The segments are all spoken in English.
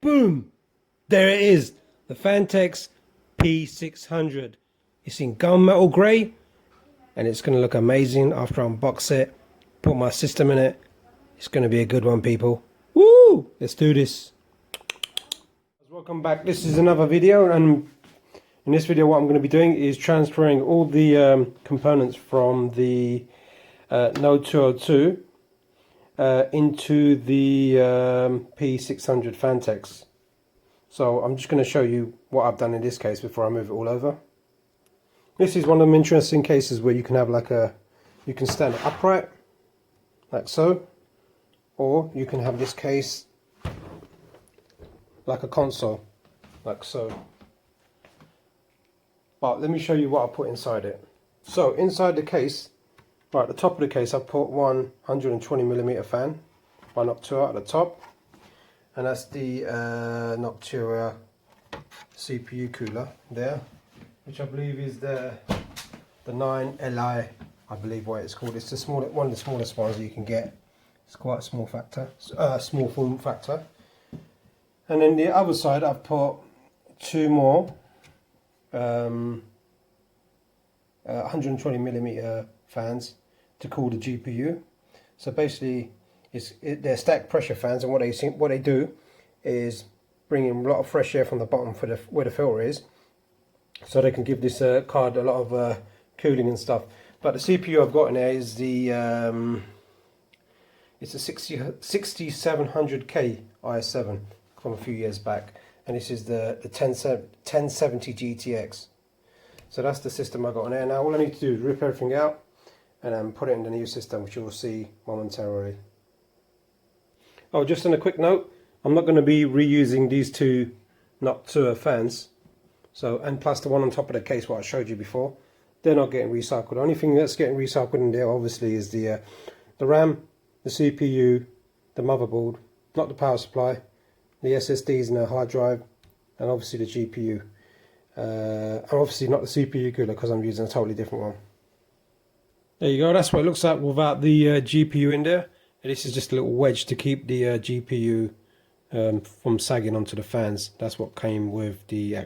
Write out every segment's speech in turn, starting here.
Boom! There it is, the Phanteks P600. It's in gunmetal grey, and it's going to look amazing after I unbox it, put my system in it. It's going to be a good one, people. Woo! Let's do this. Welcome back. This is another video, and in this video what I'm going to be doing is transferring all the components from the noctua 2 into the P600 Phanteks. So I'm just going to show you what I've done in this case before I move it all over. This is one of them interesting cases where you can have you can stand it upright like so, or you can have this case like a console like so. But let me show you what I put inside it. So inside the case, right at the top of the case, I put one 120mm fan by Noctua at the top, and that's the Noctua CPU cooler there, which I believe is the 9Li, I believe what it's called. It's the one of the smallest ones you can get. It's quite a small small form factor. And then the other side, I've put two more 120mm fans to cool the GPU. So basically, they're stacked pressure fans, and what they do is bring in a lot of fresh air from the bottom for where the filter is, so they can give this card a lot of cooling and stuff. But the CPU I've got in there is the it's a 6700K i7 from a few years back, and this is the 1070 GTX. So that's the system I got on there. Now all I need to do is rip everything out and then put it in the new system, which you'll see momentarily. Oh, just on a quick note, I'm not going to be reusing these two Noctua fans. So, and plus the one on top of the case, what I showed you before, they're not getting recycled. The only thing that's getting recycled in there, obviously, is the RAM, the CPU, the motherboard, not the power supply, the SSDs and the hard drive, and obviously the GPU. And obviously not the CPU cooler, because I'm using a totally different one. There you go, that's what it looks like without the GPU in there. And this is just a little wedge to keep the GPU from sagging onto the fans. That's what came with the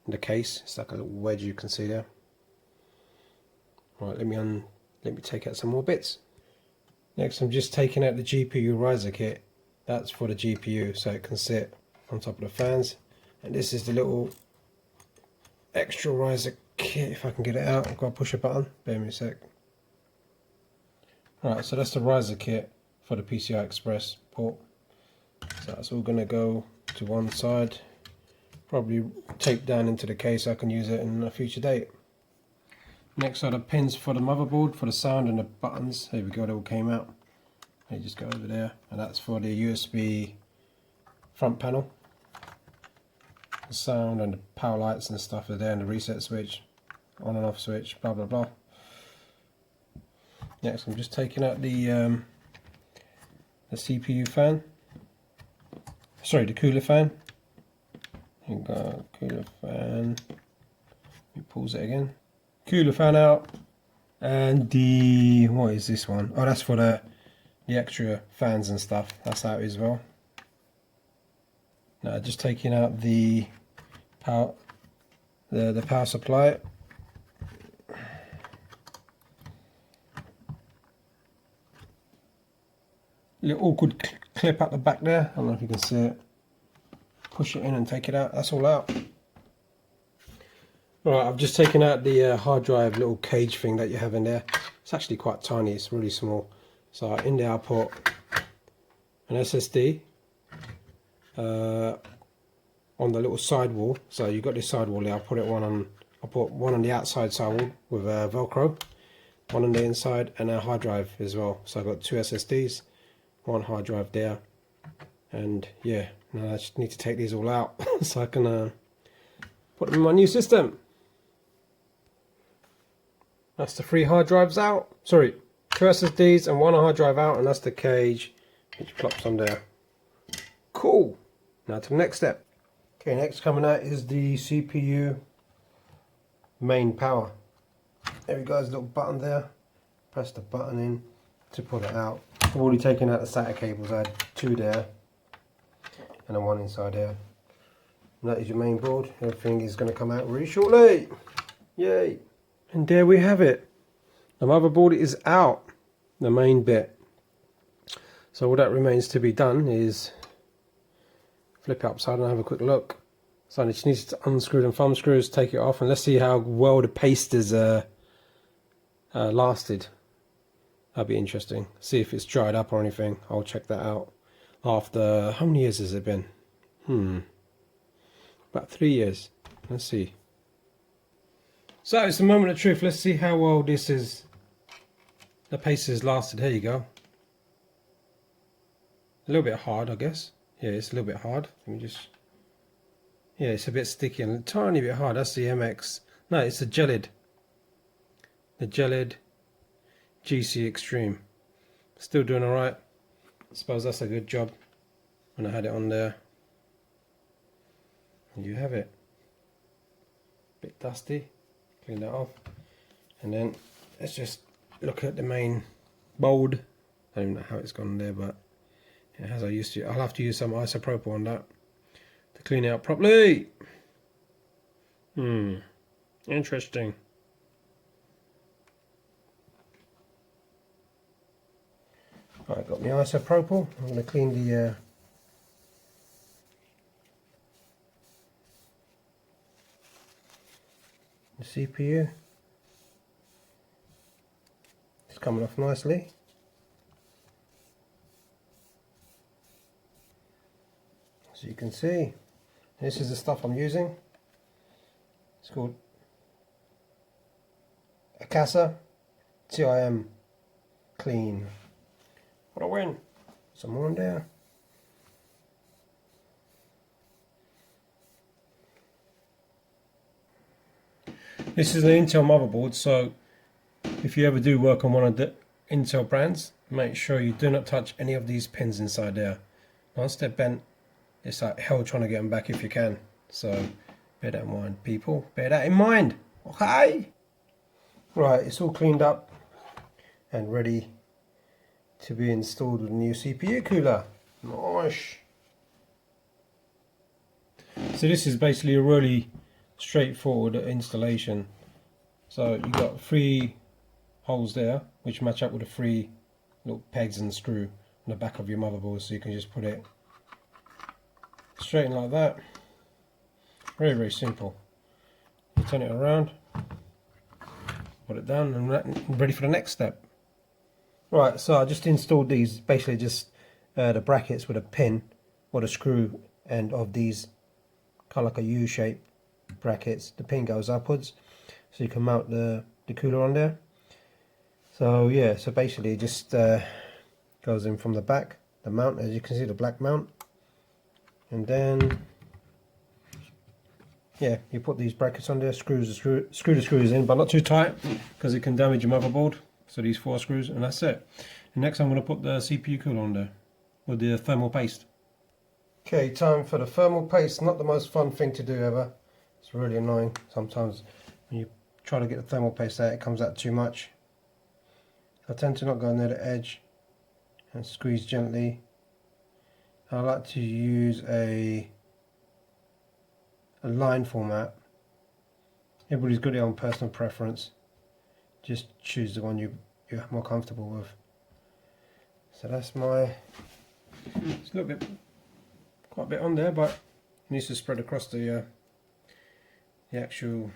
the case. It's like a little wedge you can see there. Right, let me take out some more bits. Next, I'm just taking out the GPU riser kit. That's for the GPU, so it can sit on top of the fans. And this is the little extra riser kit. If I can get it out, I've got to push a button. Bear me a sec. Right, so that's the riser kit for the PCI Express port. So that's all going to go to one side. Probably taped down into the case so I can use it in a future date. Next are the pins for the motherboard, for the sound and the buttons. There we go, they all came out. You just go over there, and that's for the USB front panel. The sound and the power lights and stuff are there, and the reset switch, on and off switch, blah blah blah. Next, I'm just taking out the CPU fan. Sorry, the cooler fan. Here we go, cooler fan. Let me pause it again. Cooler fan out, and the what is this one? Oh, that's for the extra fans and stuff. That's out as well. Now, just taking out the power, the power supply. Little awkward clip at the back there. I don't know if you can see it. Push it in and take it out. That's all out. Alright, I've just taken out the hard drive little cage thing that you have in there. It's actually quite tiny. It's really small. So in there I put an SSD on the little sidewall. So you've got this sidewall there. I put one on the outside sidewall with Velcro, one on the inside, and a hard drive as well. So I've got two SSDs, one hard drive there, and yeah, now I just need to take these all out so I can put them in my new system. That's the 3 hard drives out. Sorry, 2 SSDs and 1 hard drive out, and that's the cage which plops on there. Cool. Now to the next step. Okay, next coming out is the CPU main power. There we go, there's a little button there. Press the button in to pull it out. I've already taken out the SATA cables. I had 2 there. and then one inside here. And that is your main board. Everything is going to come out really shortly. Yay! And there we have it. The motherboard is out, the main bit. So all that remains to be done is flip it upside and have a quick look. So it just needs to unscrew them thumb screws, take it off, and let's see how well the paste has lasted. That'll be interesting. See if it's dried up or anything. I'll check that out after, how many years has it been? About 3 years. Let's see. So it's the moment of truth. Let's see how well this is. The paste has lasted. Here you go. A little bit hard, I guess. Yeah, it's a little bit hard. Let me just. Yeah, it's a bit sticky and a tiny bit hard. That's the MX. No, it's the gelid. The gelid GC Extreme. Still doing alright. I suppose that's a good job when I had it on there. And you have it. Bit dusty. Clean that off. And then let's just look at the main board. I don't even know how it's gone there, but it has. I used to. I'll have to use some isopropyl on that to clean it up properly. Interesting. Alright, got my isopropyl. I'm going to clean the CPU. It's coming off nicely. As you can see, this is the stuff I'm using. It's called Akasa TIM Clean. What a win! Some more in there. This is an Intel motherboard, so if you ever do work on one of the Intel brands, make sure you do not touch any of these pins inside there. Once they're bent, it's like hell trying to get them back if you can. So bear that in mind, people. Bear that in mind. Okay. Right, it's all cleaned up and ready to be installed with a new CPU cooler. Nice. So this is basically a really straightforward installation. So you've got 3 holes there which match up with the 3 little pegs and screw on the back of your motherboard, so you can just put it straight in like that. Very, very simple. You turn it around, put it down, and ready for the next step. Right, so I just installed these, basically just the brackets with a pin or the screw end of these, kind of like a U-shape brackets. The pin goes upwards, so you can mount the cooler on there. So yeah, so basically it just goes in from the back, the mount, as you can see, the black mount. And then, yeah, you put these brackets on there, screw the screws in, but not too tight because it can damage your motherboard. So these 4 screws, and that's it. And next I'm going to put the CPU cooler on there with the thermal paste. Okay, time for the thermal paste. Not the most fun thing to do ever. It's really annoying sometimes when you try to get the thermal paste out, it comes out too much. I tend to not go near the edge and squeeze gently. I like to use a line format. Everybody's got their own personal preference. Just choose the one you're more comfortable with. So that's my. It's a little bit, quite a bit on there, but it needs to spread across the actual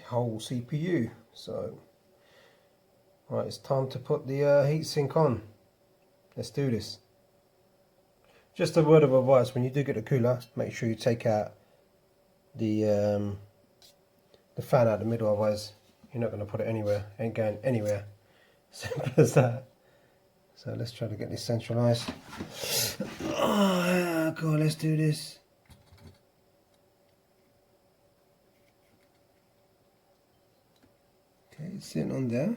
whole CPU. So, right, it's time to put the heatsink on. Let's do this. Just a word of advice: when you do get a cooler, make sure you take out the fan out the middle, otherwise you're not going to put it anywhere. Ain't going anywhere. Simple as that. So let's try to get this centralized. Oh god, let's do this. Okay, it's sitting on there.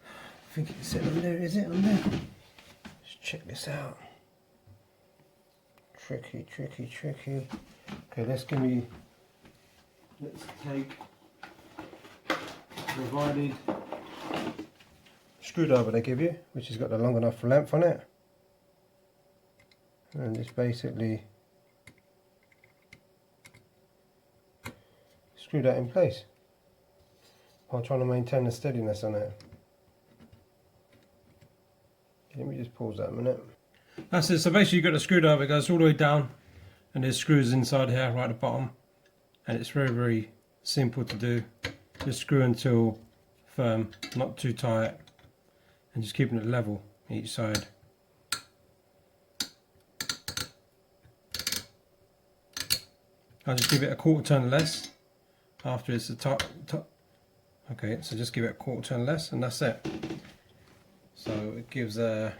I think it's sitting on there. Is it on there? Let's check this out. Tricky, tricky, tricky. Okay, let's take provided screwdriver they give you, which has got a long enough length on it, and just basically screw that in place while trying to maintain the steadiness on it. Let me just pause that a minute. That's it. So basically you've got a screwdriver that goes all the way down, and there's screws inside here right at the bottom, and it's very, very simple to do. Just screw until firm, not too tight, and just keeping it level each side. I'll just give it a quarter turn less after it's the top. Okay, so just give it a quarter turn less, and that's it. So it gives the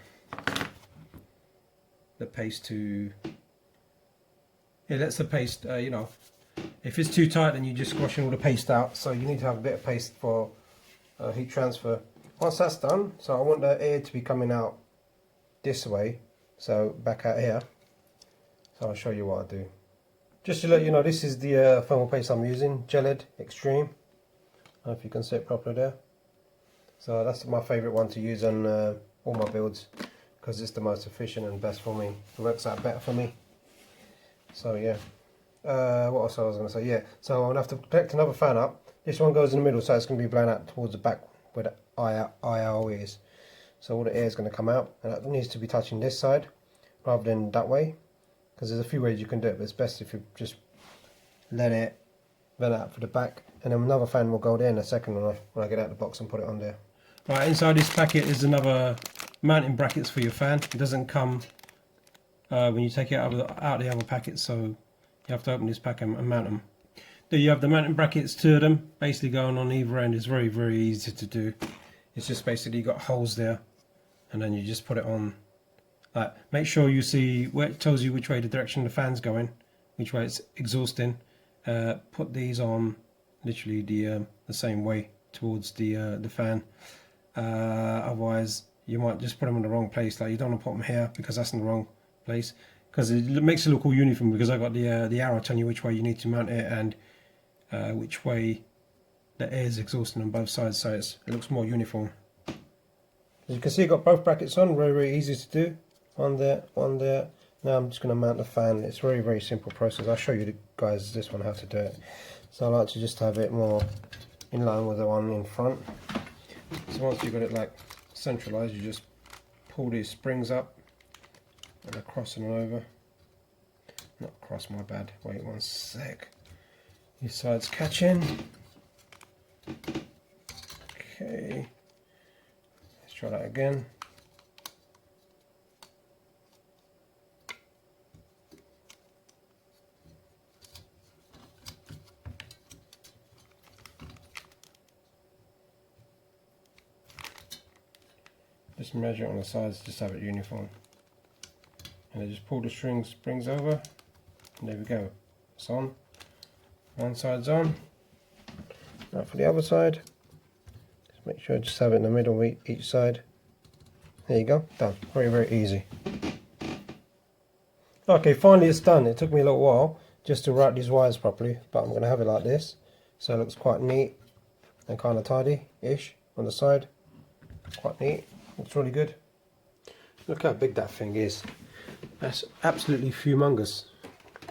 paste to, it lets the paste, you know, if it's too tight then you just squashing all the paste out, so you need to have a bit of paste for heat transfer. Once that's done, so I want the air to be coming out this way, so back out here, so I'll show you what I do. Just to let you know, this is the thermal paste I'm using, Gelid Extreme. I don't know if you can see it properly there. So that's my favourite one to use on all my builds, because it's the most efficient and best for me. It works out better for me. So yeah. What else I was going to say? Yeah. So I'm going to have to connect another fan up. This one goes in the middle, so it's going to be blown out towards the back where the IO is. So all the air is going to come out, and that needs to be touching this side rather than that way, because there's a few ways you can do it, but it's best if you just let it vent out for the back, and then another fan will go there in a second when I get out the box and put it on there. Right, inside this packet is another mounting brackets for your fan. It doesn't come when you take it out of the other packet, so you have to open this packet and mount them. Then you have the mounting brackets to them, basically going on either end. Is very, very easy to do. It's just basically got holes there, and then you just put it on. Make sure you see where it tells you which way the direction the fan's going, which way it's exhausting. Put these on literally the same way towards the fan. Otherwise, you might just put them in the wrong place. Like, you don't want to put them here because that's in the wrong place, because it makes it look all uniform. Because I got the arrow telling you which way you need to mount it and which way the air is exhausting on both sides, so it looks more uniform. As you can see, I've got both brackets on. Very, very easy to do. One there, one there. Now I'm just going to mount the fan. It's very, very simple process. I'll show you guys this one how to do it. So I like to just have it more in line with the one in front. So once you've got it like centralized, you just pull these springs up and across and over. Not across, my bad. Wait one sec. These sides catch in. Okay. Let's try that again. Just measure it on the sides, just have it uniform. And then just pull the springs over, and there we go. It's on. One side's on. Now for the other side, just make sure just have it in the middle each side. There you go, done. Very, very easy. Okay, finally it's done. It took me a little while just to route these wires properly, but I'm going to have it like this, so it looks quite neat and kind of tidy-ish on the side. Quite neat. Looks really good. Look how big that thing is. That's absolutely humongous.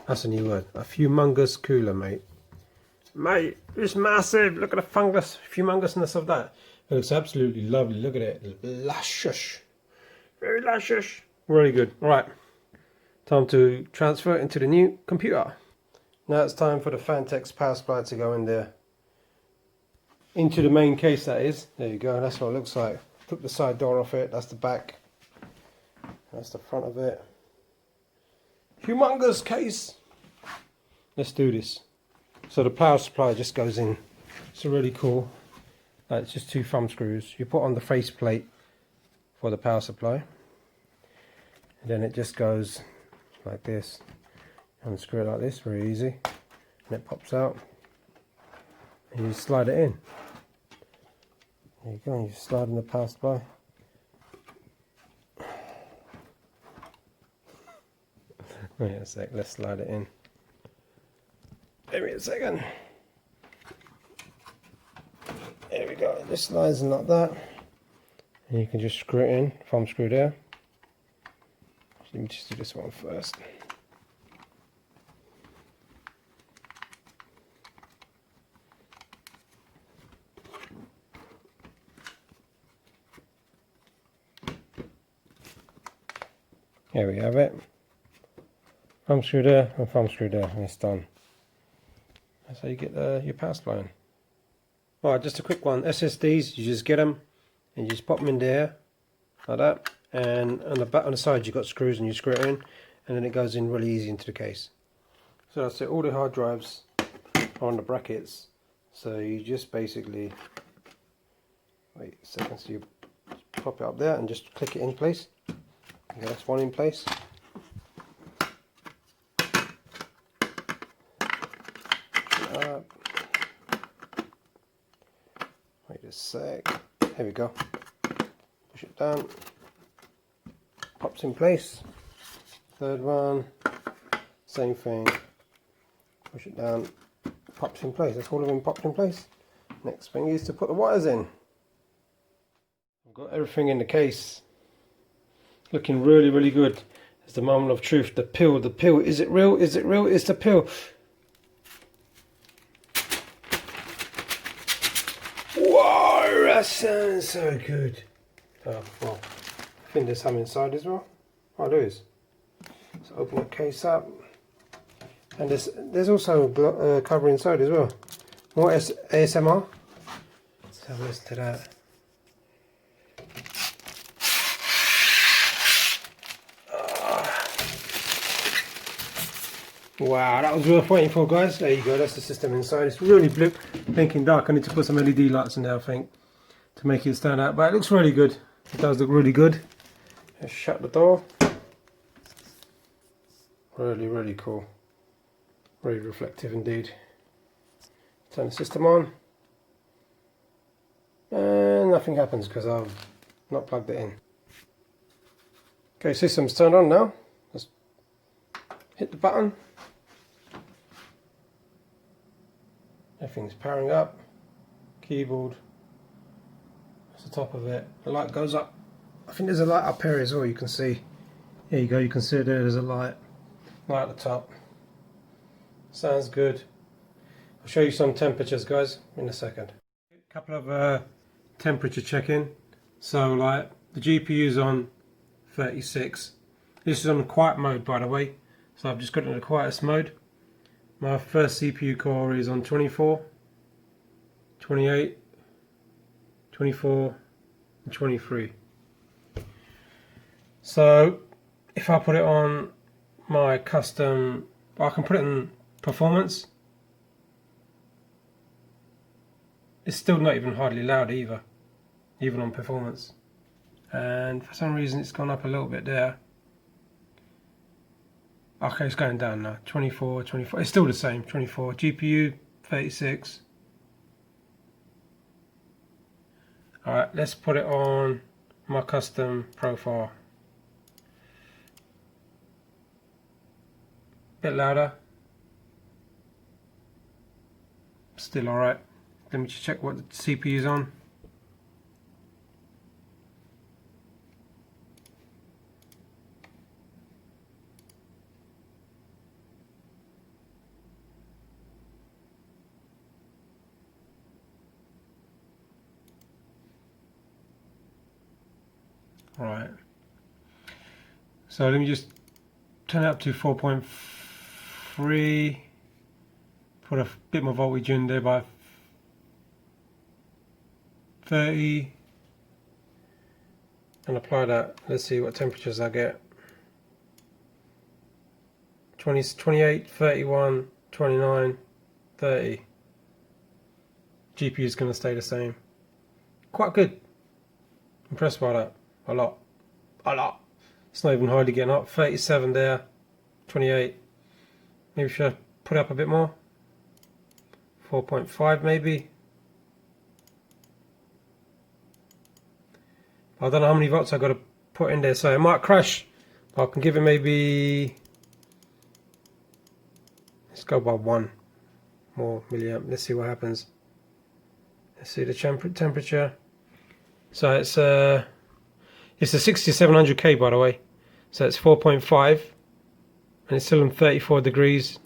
That's a new word. A humongous cooler, mate. Mate, it's massive. Look at the humongousness of that. It looks absolutely lovely. Look at it. Luscious. Very luscious. Really good. Alright. Time to transfer it into the new computer. Now it's time for the Phanteks power supply to go in there. Into the main case, that is. There you go. That's what it looks like. Took the side door off it. That's the back. That's the front of it. Humongous case. Let's do this. So the power supply just goes in. It's really cool. It's just 2 thumb screws. You put on the face plate for the power supply, and then it just goes like this. Unscrew it like this, very easy, and it pops out. And you slide it in. There you go. You slide in the power supply. Wait a sec. Let's slide it in. Give me a second. There we go. This slides in like that, And you can just screw it in, thumb screw there. Let me just do this one first. There we have it. Thumb screw there and thumb screw there, and it's done. That's how you get your power supply in. Alright, just a quick one. SSDs, you just get them and you just pop them in there like that. And on the back, on the side, you've got screws and you screw it in, and then it goes in really easy into the case. So that's it. All the hard drives are on the brackets. So you just basically wait a second. So you pop it up there and just click it in place. Okay, that's one in place. Wait a sec. Here we go. Push it down. Pops in place. Third one. Same thing. Push it down. Pops in place. That's all of them popped in place. Next thing is to put the wires in. I've got everything in the case. Looking really, really good. It's the moment of truth. The pill. Is it real? Is it real? It's the pill. Whoa, that sounds so good. Oh, well, I think there's some inside as well. Oh, there is. So open the case up. And there's also a cover inside as well. More ASMR. Let's have a listen to that. Wow, that was worth waiting for, guys. There you go, that's the system inside. It's really blinking dark. I need to put some LED lights in there, I think, to make it stand out. But it looks really good. It does look really good. Let's shut the door. Really, really cool. Very reflective indeed. Turn the system on. And nothing happens because I've not plugged it in. Okay, system's turned on now. Let's hit the button. Everything's powering up. Keyboard. That's the top of it. The light goes up. I think there's a light up here as well, you can see. There you go, you can see there's a light. Light at the top. Sounds good. I'll show you some temperatures, guys, in a second. A couple of temperature check-in. So like the GPU's on 36. This is on quiet mode, by the way. So I've just got it in the quietest mode. My first CPU core is on 24, 28, 24 and 23. So if I put it on my custom, I can put it in performance. It's still not even hardly loud either, even on performance. And for some reason it's gone up a little bit there. Okay, it's going down now. 24, 24. It's still the same. 24. GPU 36. Alright, let's put it on my custom profile. Bit louder. Still alright. Let me just check what the CPU is on. Right, so let me just turn it up to 4.3, put a bit more voltage in there by 30 and apply that. Let's see what temperatures I get. 20, 28, 31, 29, 30. GPU is going to stay the same. Quite good. Impressed by that. A lot. It's not even hardly getting up. 37 there. 28. Maybe should I put it up a bit more? 4.5 maybe. I don't know how many volts I've got to put in there, so it might crash. I can give it maybe, let's go by 1 more milliamp. Let's see what happens. Let's see the temperature. So it's It's a 6700K, by the way. So it's 4.5. And it's still on 34 degrees.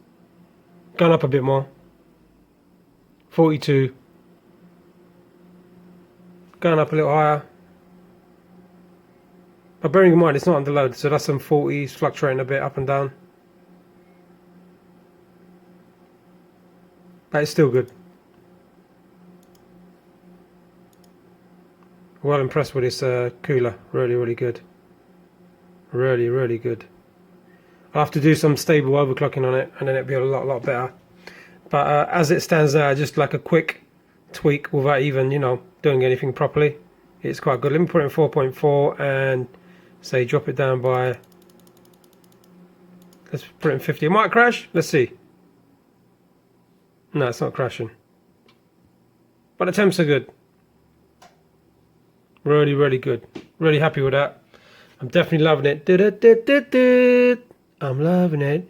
Gone up a bit more. 42. Going up a little higher. But bearing in mind it's not under load, so that's some 40s, fluctuating a bit up and down. But it's still good. Well impressed with this cooler. Really, really good. Really, really good. I'll have to do some stable overclocking on it, and then it'll be a lot better. But as it stands there, just like a quick tweak without even, you know, doing anything properly, it's quite good. Let me put it in 4.4 and say drop it down by, let's put it in 50. It might crash. Let's see. No, it's not crashing. But the temps are good. Really, really good. Really happy with that. I'm definitely loving it. I'm loving it.